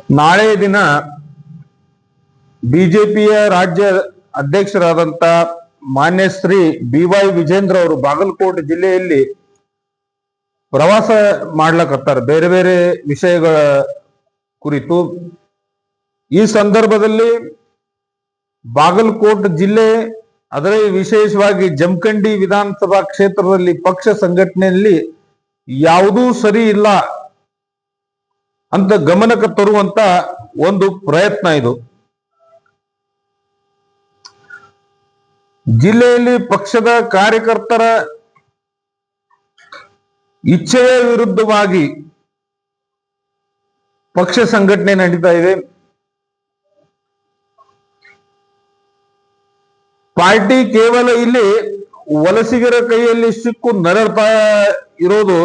ನಾಳೆ ದಿನ ಬಿಜೆಪಿಯ ರಾಜ್ಯ ಅಧ್ಯಕ್ಷರಾದಂತ ಮಾನ್ಯ ಶ್ರೀ BY ವಿಜೇಂದ್ರ ಅವರು ಬಾಗಲಕೋಟೆ ಜಿಲ್ಲೆಯಲ್ಲಿ ಪ್ರವಾಸ ಮಾಡ್ಲಕತ್ತಾರೆ ಬೇರೆ ಬೇರೆ ವಿಷಯಗಳ ಕುರಿತು. ಈ ಸಂದರ್ಭದಲ್ಲಿ ಬಾಗಲಕೋಟೆ ಜಿಲ್ಲೆ ಅದರಲ್ಲಿ ವಿಶೇಷವಾಗಿ ಜಮಖಂಡಿ ವಿಧಾನಸಭಾ ಕ್ಷೇತ್ರದಲ್ಲಿ ಪಕ್ಷ ಸಂಘಟನೆಯಲ್ಲಿ ಯಾವುದೂ ಸರಿ ಇಲ್ಲ ಅಂತ ಗಮನಕ್ಕೆ ತರುವಂತ ಒಂದು ಪ್ರಯತ್ನ ಇದು. ಜಿಲ್ಲೆಯಲ್ಲಿ ಪಕ್ಷದ ಕಾರ್ಯಕರ್ತರ ಇಚ್ಛೆಯ ವಿರುದ್ಧವಾಗಿ ಪಕ್ಷ ಸಂಘಟನೆ ನಡೀತಾ ಇದೆ. ಪಾರ್ಟಿ ಕೇವಲ ಇಲ್ಲಿ ವಲಸಿಗರ ಕೈಯಲ್ಲಿ ಸಿಕ್ಕು ನರಳ್ತಾ ಇರೋದು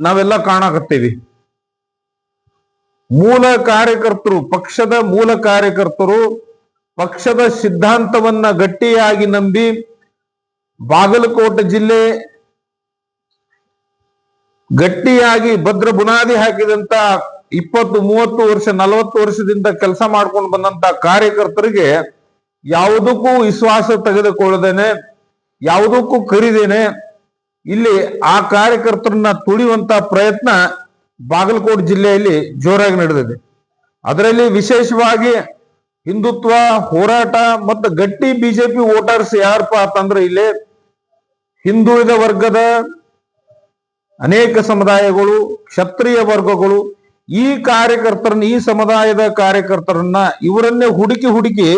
ನಾವೆಲ್ಲ ಕಾಣಕತ್ತೀವಿ. ಮೂಲ ಕಾರ್ಯಕರ್ತರು, ಪಕ್ಷದ ಮೂಲ ಕಾರ್ಯಕರ್ತರು ಪಕ್ಷದ ಸಿದ್ಧಾಂತವನ್ನ ಗಟ್ಟಿಯಾಗಿ ನಂಬಿ ಬಾಗಲಕೋಟೆ ಜಿಲ್ಲೆ ಗಟ್ಟಿಯಾಗಿ ಭದ್ರ ಬುನಾದಿ ಹಾಕಿದಂತ 20, 30 ವರ್ಷ 40 ವರ್ಷದಿಂದ ಕೆಲಸ ಮಾಡ್ಕೊಂಡು ಬಂದಂತ ಕಾರ್ಯಕರ್ತರಿಗೆ ಯಾವುದಕ್ಕೂ ವಿಶ್ವಾಸ ತೆಗೆದುಕೊಳ್ಳದೇನೆ, ಯಾವುದಕ್ಕೂ ಕರಿದೇನೆ ಇಲ್ಲಿ ಆ ಕಾರ್ಯಕರ್ತರನ್ನ ತುಳಿಯುವಂತ ಪ್ರಯತ್ನ ಬಾಗಲಕೋಟೆ ಜಿಲ್ಲೆಯಲ್ಲಿ ಜೋರಾಗಿ ನಡೆದಿದೆ. ಅದರಲ್ಲಿ ವಿಶೇಷವಾಗಿ ಹಿಂದುತ್ವ ಹೋರಾಟ ಮತ್ತು ಗಟ್ಟಿ ಬಿಜೆಪಿ ವೋಟರ್ಸ್ ಯಾರಪ್ಪ ಅಂತಂದ್ರೆ ಇಲ್ಲಿ ಹಿಂದುಳಿದ ವರ್ಗದ ಅನೇಕ ಸಮುದಾಯಗಳು, ಕ್ಷತ್ರಿಯ ವರ್ಗಗಳು ಈ ಕಾರ್ಯಕರ್ತರನ್ನ, ಈ ಸಮುದಾಯದ ಕಾರ್ಯಕರ್ತರನ್ನ ಇವರನ್ನೇ ಹುಡುಕಿ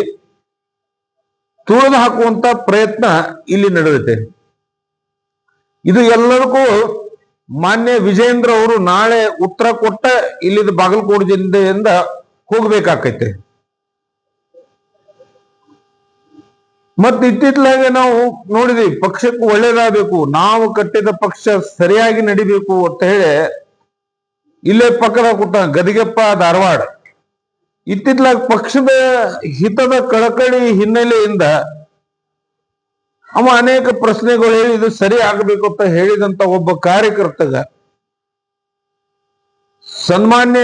ತುಳಿದು ಹಾಕುವಂತ ಪ್ರಯತ್ನ ಇಲ್ಲಿ ನಡೆದಿದೆ. ಇದು ಎಲ್ಲರಿಗೂ ಮಾನ್ಯ ವಿಜೇಂದ್ರ ಅವರು ನಾಳೆ ಉತ್ತರ ಕೊಟ್ಟ ಇಲ್ಲಿದ ಬಾಗಲಕೋಟೆ ಜಿಲ್ಲೆಯಿಂದ ಹೋಗ್ಬೇಕಾಕೈತೆ. ಮತ್ ಇತ್ತಿತ್ತಲಾಗೆ ನಾವು ನೋಡಿದ್ವಿ, ಪಕ್ಷಕ್ಕೂ ಒಳ್ಳೇದಾಗಬೇಕು, ನಾವು ಕಟ್ಟಿದ ಪಕ್ಷ ಸರಿಯಾಗಿ ನಡಿಬೇಕು ಅಂತ ಹೇಳಿ ಇಲ್ಲೇ ಪಕ್ಕದ ಕೂತ ಗದಿಗೆಪ್ಪ ಧಾರವಾಡ ಇತ್ತಿತ್ತಲಾಗ ಪಕ್ಷದ ಹಿತದ ಕಳಕಳಿ ಹಿನ್ನೆಲೆಯಿಂದ ಅವ ಅನೇಕ ಪ್ರಶ್ನೆಗಳು ಹೇಳಿ ಇದು ಸರಿ ಆಗಬೇಕು ಅಂತ ಹೇಳಿದಂತ ಒಬ್ಬ ಕಾರ್ಯಕರ್ತಗ ಸನ್ಮಾನ್ಯ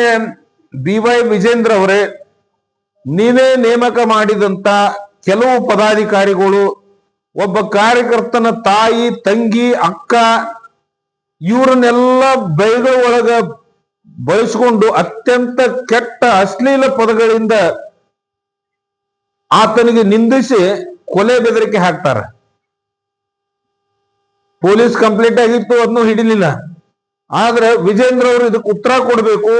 BY ವಿಜೇಂದ್ರ ಅವರೇ, ನೀವೇ ನೇಮಕ ಮಾಡಿದಂತ ಕೆಲವು ಪದಾಧಿಕಾರಿಗಳು ಒಬ್ಬ ಕಾರ್ಯಕರ್ತನ ತಾಯಿ, ತಂಗಿ, ಅಕ್ಕ ಇವರನ್ನೆಲ್ಲ ಬೈಗಳ ಒಳಗ ಬಳಸಿಕೊಂಡು ಅತ್ಯಂತ ಕೆಟ್ಟ ಅಶ್ಲೀಲ ಪದಗಳಿಂದ ಆತನಿಗೆ ನಿಂದಿಸಿ ಕೊಲೆ ಬೆದರಿಕೆ ಹಾಕ್ತಾರ. ಪೊಲೀಸ್ ಕಂಪ್ಲೇಂಟ್ ಆಗಿತ್ತು, ಅದನ್ನು ಹಿಡಿಲಿಲ್ಲ. ಆದ್ರೆ ವಿಜೇಂದ್ರ ಅವರು ಇದಕ್ಕೆ ಉತ್ತರ ಕೊಡಬೇಕು.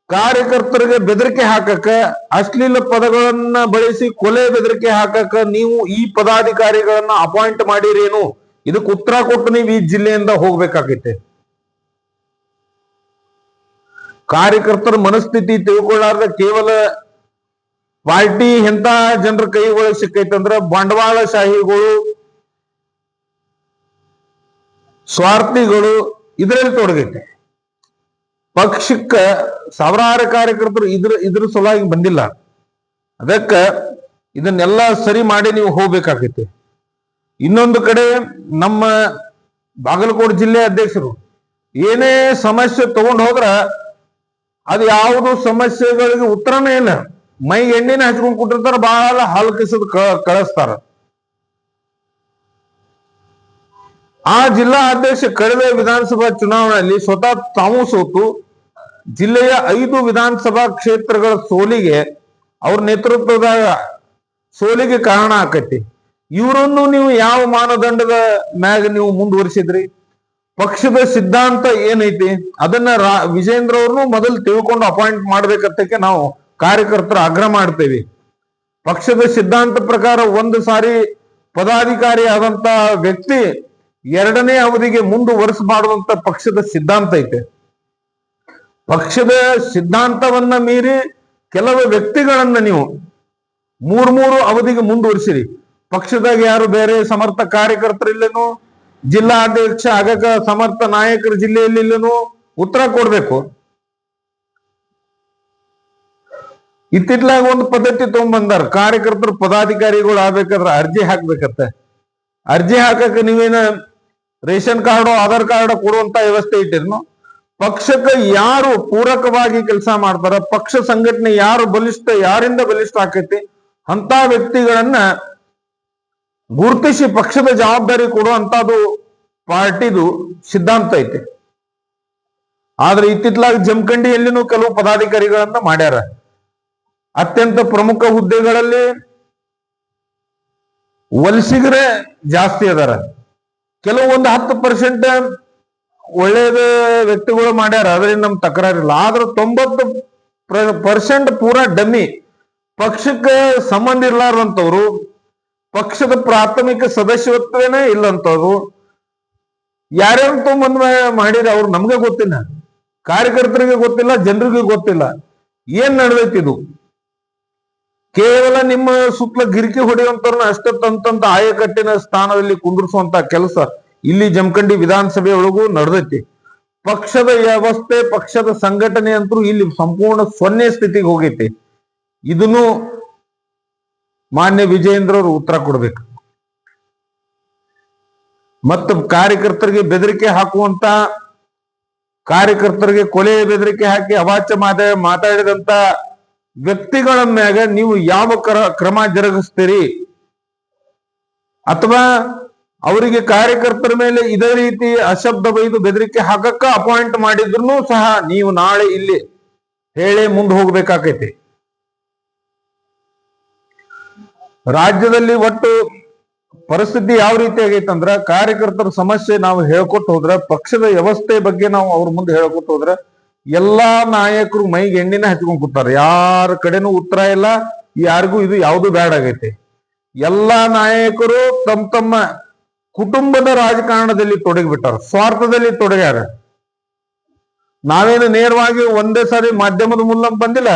ಕಾರ್ಯಕರ್ತರಿಗೆ ಬೆದರಿಕೆ ಹಾಕಕ್ಕ, ಅಶ್ಲೀಲ ಪದಗಳನ್ನ ಬಳಸಿ ಕೊಲೆ ಬೆದರಿಕೆ ಹಾಕಕ್ಕ ನೀವು ಈ ಪದಾಧಿಕಾರಿಗಳನ್ನ ಅಪಾಯಿಂಟ್ ಮಾಡಿರೇನು? ಇದಕ್ಕೆ ಉತ್ತರ ಕೊಟ್ಟು ನೀವು ಈ ಜಿಲ್ಲೆಯಿಂದ ಹೋಗ್ಬೇಕಾಗೈತೆ. ಕಾರ್ಯಕರ್ತರ ಮನಸ್ಥಿತಿ ತಿಳ್ಕೊಳ್ಳಾರ್ದ ಕೇವಲ ಪಾರ್ಟಿ ಎಂತ ಜನರ ಕೈಗೊಳಗೆ ಸಿಕ್ಕೈತಂದ್ರ ಬಂಡವಾಳಶಾಹಿಗಳು, ಸ್ವಾರ್ಥಿಗಳು ಇದರಲ್ಲಿ ತೊಡಗೈತೆ. ಪಕ್ಷಕ್ಕ ಸಾವಿರಾರು ಕಾರ್ಯಕರ್ತರು ಇದ್ರ ಸಲುವಾಗಿ ಬಂದಿಲ್ಲ. ಅದಕ್ಕ ಇದನ್ನೆಲ್ಲ ಸರಿ ಮಾಡಿ ನೀವು ಹೋಗ್ಬೇಕಾಗೈತೆ. ಇನ್ನೊಂದು ಕಡೆ ನಮ್ಮ ಬಾಗಲಕೋಟೆ ಜಿಲ್ಲೆ ಅಧ್ಯಕ್ಷರು ಏನೇ ಸಮಸ್ಯೆ ತಗೊಂಡು ಹೋದ್ರ ಅದು ಯಾವುದು ಸಮಸ್ಯೆಗಳಿಗೆ ಉತ್ತರನೇ ಇಲ್ಲ. ಮೈ ಎಣ್ಣೆನ ಹಚ್ಕೊಂಡ್ ಕೊಟ್ಟಿರ್ತಾರ, ಬಹಳ ಹಲ್ಕಿಸದ್ ಕಳಿಸ್ತಾರ. ಆ ಜಿಲ್ಲಾ ಅಧ್ಯಕ್ಷ ಕಳೆದ ವಿಧಾನಸಭಾ ಚುನಾವಣೆಯಲ್ಲಿ ಸ್ವತಃ ತಾವು ಸೋತು ಜಿಲ್ಲೆಯ 5 ವಿಧಾನಸಭಾ ಕ್ಷೇತ್ರಗಳ ಸೋಲಿಗೆ, ಅವ್ರ ನೇತೃತ್ವದ ಸೋಲಿಗೆ ಕಾರಣ ಆಕೈತಿ. ಇವರನ್ನು ನೀವು ಯಾವ ಮಾನದಂಡದ ಮ್ಯಾಗ ನೀವು ಮುಂದುವರಿಸಿದ್ರಿ? ಪಕ್ಷದ ಸಿದ್ಧಾಂತ ಏನೈತಿ ಅದನ್ನ ವಿಜೇಂದ್ರ ಅವ್ರನ್ನು ಮೊದಲು ತಿಳ್ಕೊಂಡು ಅಪಾಯಿಂಟ್ ಮಾಡ್ಬೇಕಂತಕ್ಕೆ ನಾವು ಕಾರ್ಯಕರ್ತರ ಆಗ್ರಹ ಮಾಡ್ತೇವೆ. ಪಕ್ಷದ ಸಿದ್ಧಾಂತ ಪ್ರಕಾರ ಒಂದು ಸಾರಿ ಪದಾಧಿಕಾರಿ ಆದಂತ ವ್ಯಕ್ತಿ 2ನೇ ಅವಧಿಗೆ ಮುಂದುವರಿಸಬಾರದಂತ ಪಕ್ಷದ ಸಿದ್ಧಾಂತ ಐತೆ. ಪಕ್ಷದ ಸಿದ್ಧಾಂತವನ್ನ ಮೀರಿ ಕೆಲವು ವ್ಯಕ್ತಿಗಳನ್ನ ನೀವು 3 ಅವಧಿಗೆ ಮುಂದುವರಿಸಿರಿ. ಪಕ್ಷದಾಗ ಯಾರು ಬೇರೆ ಸಮರ್ಥ ಕಾರ್ಯಕರ್ತರಿಲ್ಲೇನು? ಜಿಲ್ಲಾ ಅಧ್ಯಕ್ಷ ಆಗಕ ಸಮರ್ಥ ನಾಯಕರು ಜಿಲ್ಲೆಯಲ್ಲಿ ಇಲ್ಲೇನು? ಉತ್ತರ ಕೊಡ್ಬೇಕು. ಇತ್ತಿತ್ಲಾಗ ಒಂದು ಪದ್ಧತಿ ತಗೊಂಡ್ಬಂದಾರ, ಕಾರ್ಯಕರ್ತರು ಪದಾಧಿಕಾರಿಗಳು ಆಗ್ಬೇಕಾದ್ರೆ ಅರ್ಜಿ ಹಾಕ್ಬೇಕತ್ತ. ಅರ್ಜಿ ಹಾಕಕ್ಕೆ ನೀವೇನ ರೇಷನ್ ಕಾರ್ಡು, ಆಧಾರ್ ಕಾರ್ಡ್ ಕೊಡುವಂತ ವ್ಯವಸ್ಥೆ ಇಟ್ಟಿರ್ನು? ಪಕ್ಷಕ್ಕೆ ಯಾರು ಪೂರಕವಾಗಿ ಕೆಲಸ ಮಾಡ್ತಾರ, ಪಕ್ಷ ಸಂಘಟನೆ ಯಾರು ಬಲಿಷ್ಠ, ಯಾರಿಂದ ಬಲಿಷ್ಠ ಆಕೈತಿ ಅಂತ ವ್ಯಕ್ತಿಗಳನ್ನ ಗುರುತಿಸಿ ಪಕ್ಷದ ಜವಾಬ್ದಾರಿ ಕೊಡುವಂತದ್ದು ಪಾರ್ಟಿದು ಸಿದ್ಧಾಂತ ಐತೆ. ಆದ್ರೆ ಇತ್ತಿತ್ಲಾಗ ಜಮಖಂಡಿಯಲ್ಲಿನೂ ಕೆಲವು ಪದಾಧಿಕಾರಿಗಳನ್ನ ಮಾಡ್ಯಾರ. ಅತ್ಯಂತ ಪ್ರಮುಖ ಹುದ್ದೆಗಳಲ್ಲಿ ವಲಸಿಗರೇ ಜಾಸ್ತಿ ಅದಾರ. ಕೆಲವೊಂದು 10% ಒಳ್ಳೇದ ವ್ಯಕ್ತಿಗಳು ಮಾಡ್ಯಾರ, ಅದರಿಂದ ನಮ್ ತಕರಾರಿಲ್ಲ. ಆದ್ರೆ 90% ಪೂರಾ ಡಮ್ಮಿ, ಪಕ್ಷಕ್ಕೆ ಸಂಬಂಧ ಇರ್ಲಾರ್ದಂಥವ್ರು, ಪಕ್ಷದ ಪ್ರಾಥಮಿಕ ಸದಸ್ಯತ್ವನೇ ಇಲ್ಲಂತವ್ರು ಯಾರ್ಯಾರು ತೊಂಬಂದ್ ಮಾಡಿದ್ರೆ ಅವ್ರು ನಮ್ಗೆ ಗೊತ್ತಿಲ್ಲ, ಕಾರ್ಯಕರ್ತರಿಗೆ ಗೊತ್ತಿಲ್ಲ, ಜನರಿಗೆ ಗೊತ್ತಿಲ್ಲ ಏನ್ ನಡೆದೈತಿದು. ಕೇವಲ ನಿಮ್ಮ ಸುತ್ತಲ ಗಿರಿಕಿ ಹೊಡೆಯುವಂತವ್ರನ್ನ ಅಷ್ಟೇ ತಂತ ಆಯಕಟ್ಟಿನ ಸ್ಥಾನದಲ್ಲಿ ಕುಂದಿರಿಸುವಂತ ಕೆಲಸ ಇಲ್ಲಿ ಜಮಖಂಡಿ ವಿಧಾನಸಭೆ ಒಳಗೂ ನಡೆದೈತಿ. ಪಕ್ಷದ ವ್ಯವಸ್ಥೆ, ಪಕ್ಷದ ಸಂಘಟನೆ ಅಂತೂ ಇಲ್ಲಿ ಸಂಪೂರ್ಣ 0 ಸ್ಥಿತಿಗೆ ಹೋಗೈತಿ. ಇದನ್ನು ಮಾನ್ಯ ವಿಜಯೇಂದ್ರ ಅವರು ಉತ್ತರ ಕೊಡ್ಬೇಕು. ಮತ್ತು ಕಾರ್ಯಕರ್ತರಿಗೆ ಬೆದರಿಕೆ ಹಾಕುವಂತ, ಕಾರ್ಯಕರ್ತರಿಗೆ ಕೊಲೆ ಬೆದರಿಕೆ ಹಾಕಿ ಅವಾಚ್ಯ ಮಾತಾಡಿದಂತ ವ್ಯಕ್ತಿಗಳ ಮ್ಯಾಗ ನೀವು ಯಾವ ಕ್ರಮ ಜರುಗಿಸ್ತೀರಿ, ಅಥವಾ ಅವರಿಗೆ ಕಾರ್ಯಕರ್ತರ ಮೇಲೆ ಇದೇ ರೀತಿ ಅಶಬ್ದ ಬೈದು ಬೆದರಿಕೆ ಹಾಕಕ್ಕ ಅಪಾಯಿಂಟ್ ಮಾಡಿದ್ರು ಸಹ ನೀವು ನಾಳೆ ಇಲ್ಲಿ ಹೇಳಿ ಮುಂದೆ ಹೋಗ್ಬೇಕಾಕೈತಿ. ರಾಜ್ಯದಲ್ಲಿ ಒಟ್ಟು ಪರಿಸ್ಥಿತಿ ಯಾವ ರೀತಿ ಆಗೈತಂದ್ರ, ಕಾರ್ಯಕರ್ತರ ಸಮಸ್ಯೆ ನಾವು ಹೇಳ್ಕೊಟ್ಟು ಹೋದ್ರೆ, ಪಕ್ಷದ ವ್ಯವಸ್ಥೆ ಬಗ್ಗೆ ನಾವು ಅವ್ರ ಮುಂದೆ ಹೇಳ್ಕೊಟ್ಟು ಹೋದ್ರೆ ಎಲ್ಲಾ ನಾಯಕರು ಮೈಗೆ ಎಣ್ಣಿನ ಹಚ್ಕೊಂಡ್ ಕೂತಾರೆ. ಯಾರ ಕಡೆನೂ ಉತ್ತರ ಇಲ್ಲ, ಯಾರಿಗೂ ಇದು ಯಾವುದು ಬ್ಯಾಡ್ ಆಗೈತೆ. ಎಲ್ಲಾ ನಾಯಕರು ತಮ್ಮ ಕುಟುಂಬದ ರಾಜಕಾರಣದಲ್ಲಿ ತೊಡಗಿಬಿಟ್ಟಾರ, ಸ್ವಾರ್ಥದಲ್ಲಿ ತೊಡಗ್ಯಾರ. ನಾವೇನು ನೇರವಾಗಿ ಒಂದೇ ಸಾರಿ ಮಾಧ್ಯಮದ ಮೂಲಕ ಬಂದಿಲ್ಲ,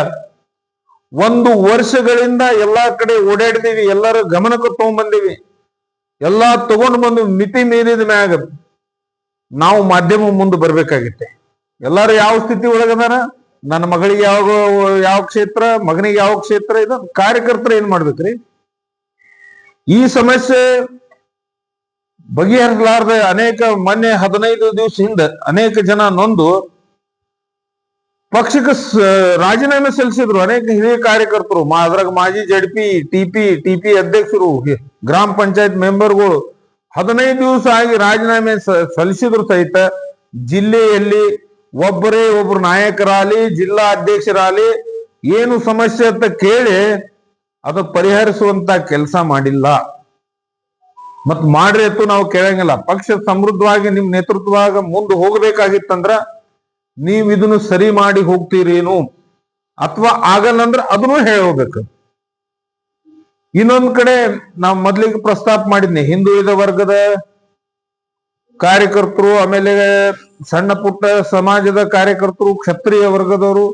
1 ವರ್ಷಗಳಿಂದ ಎಲ್ಲಾ ಕಡೆ ಓಡಾಡಿದೀವಿ, ಎಲ್ಲರ ಗಮನಕ್ಕೆ ತಗೊಂಡ್ಬಂದೀವಿ, ಎಲ್ಲಾ ತಗೊಂಡು ಬಂದು ಮಿತಿ ಮೀರಿದ ಮ್ಯಾಗ ನಾವು ಮಾಧ್ಯಮ ಮುಂದೆ ಬರ್ಬೇಕಾಗಿತ್ತೆ. ಎಲ್ಲಾರು ಯಾವ ಸ್ಥಿತಿ ಒಳಗದಾರ, ನನ್ನ ಮಗಳಿಗೆ ಯಾವ ಕ್ಷೇತ್ರ, ಮಗನಿಗೆ ಯಾವ ಕ್ಷೇತ್ರ, ಇದು ಕಾರ್ಯಕರ್ತರು ಏನ್ ಮಾಡ್ಬೇಕ್ರಿ? ಈ ಸಮಸ್ಯೆ ಬಗೆಹರಿಸಲಾರ್ದೆ ಅನೇಕ ಮೊನ್ನೆ 15 ದಿವಸ ಹಿಂದೆ ಅನೇಕ ಜನ ನೊಂದು ಪಕ್ಷಕ್ಕೆ ರಾಜೀನಾಮೆ ಸಲ್ಲಿಸಿದ್ರು. ಅನೇಕ ಹಿರಿಯ ಕಾರ್ಯಕರ್ತರು, ಅದ್ರಾಗ ಮಾಜಿ ಜಡ್ಪಿ, ಟಿಪಿ ಅಧ್ಯಕ್ಷರು, ಗ್ರಾಮ ಪಂಚಾಯತ್ ಮೆಂಬರ್ಗಳು 15 ದಿವಸ ಆಗಿ ರಾಜೀನಾಮೆ ಸಲ್ಲಿಸಿದ್ರು ಸಹಿತ ಜಿಲ್ಲೆಯಲ್ಲಿ ಒಬ್ಬರು ನಾಯಕರಾಗಲಿ, ಜಿಲ್ಲಾ ಅಧ್ಯಕ್ಷರಾಗಲಿ ಏನು ಸಮಸ್ಯೆ ಅಂತ ಕೇಳಿ ಅದು ಪರಿಹರಿಸುವಂತ ಕೆಲಸ ಮಾಡಿಲ್ಲ. ಮತ್ ಮಾಡ್ರಿ ಅಂತೂ ನಾವು ಕೇಳಂಗಿಲ್ಲ. ಪಕ್ಷ ಸಮೃದ್ಧವಾಗಿ ನಿಮ್ ನೇತೃತ್ವದಾಗ ಮುಂದೆ ಹೋಗ್ಬೇಕಾಗಿತ್ತಂದ್ರ ನೀವ್ ಇದನ್ನು ಸರಿ ಮಾಡಿ ಹೋಗ್ತೀರೇನು, ಅಥವಾ ಆಗಲ್ಲಂದ್ರ ಅದನ್ನು ಹೇಳೋಗ್ಬೇಕು. ಇನ್ನೊಂದ್ ಕಡೆ ನಾವು ಮೊದ್ಲಿಗೆ ಪ್ರಸ್ತಾಪ ಮಾಡಿದ್ನಿ, ಹಿಂದುಳಿದ ವರ್ಗದ ಕಾರ್ಯಕರ್ತರು, ಆಮೇಲೆ ಸಣ್ಣ ಪುಟ್ಟ ಸಮಾಜದ ಕಾರ್ಯಕರ್ತರು, ಕ್ಷತ್ರಿಯ ವರ್ಗದವರು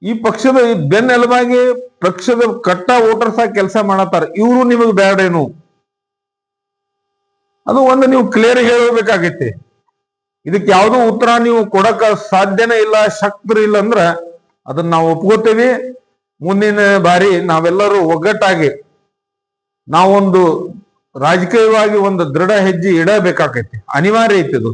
ಈ ಪಕ್ಷದ ಬೆನ್ನೆಲುಬಾಗಿ ಪಕ್ಷದ ಕಟ್ಟ ವೋಟರ್ಸ್ ಆಗಿ ಕೆಲಸ ಮಾಡತ್ತಾರ. ಇವರು ನಿಮಗ್ ಬೇಡೇನು, ಅದು ಒಂದು ನೀವು ಕ್ಲಿಯರ್ ಹೇಳಬೇಕಾಗೈತಿ. ಇದಕ್ಕೆ ಯಾವುದೋ ಉತ್ತರ ನೀವು ಕೊಡಕ ಸಾಧ್ಯನೇ ಇಲ್ಲ, ಶಕ್ತರು ಇಲ್ಲ ಅಂದ್ರ ಅದನ್ನ ನಾವು ಒಪ್ಕೋತೇವಿ. ಮುಂದಿನ ಬಾರಿ ನಾವೆಲ್ಲರೂ ಒಗ್ಗಟ್ಟಾಗಿ ನಾವೊಂದು ರಾಜಕೀಯವಾಗಿ ಒಂದು ದೃಢ ಹೆಜ್ಜೆ ಇಡಬೇಕಾಗೈತಿ, ಅನಿವಾರ್ಯ ಐತಿ ಇದು.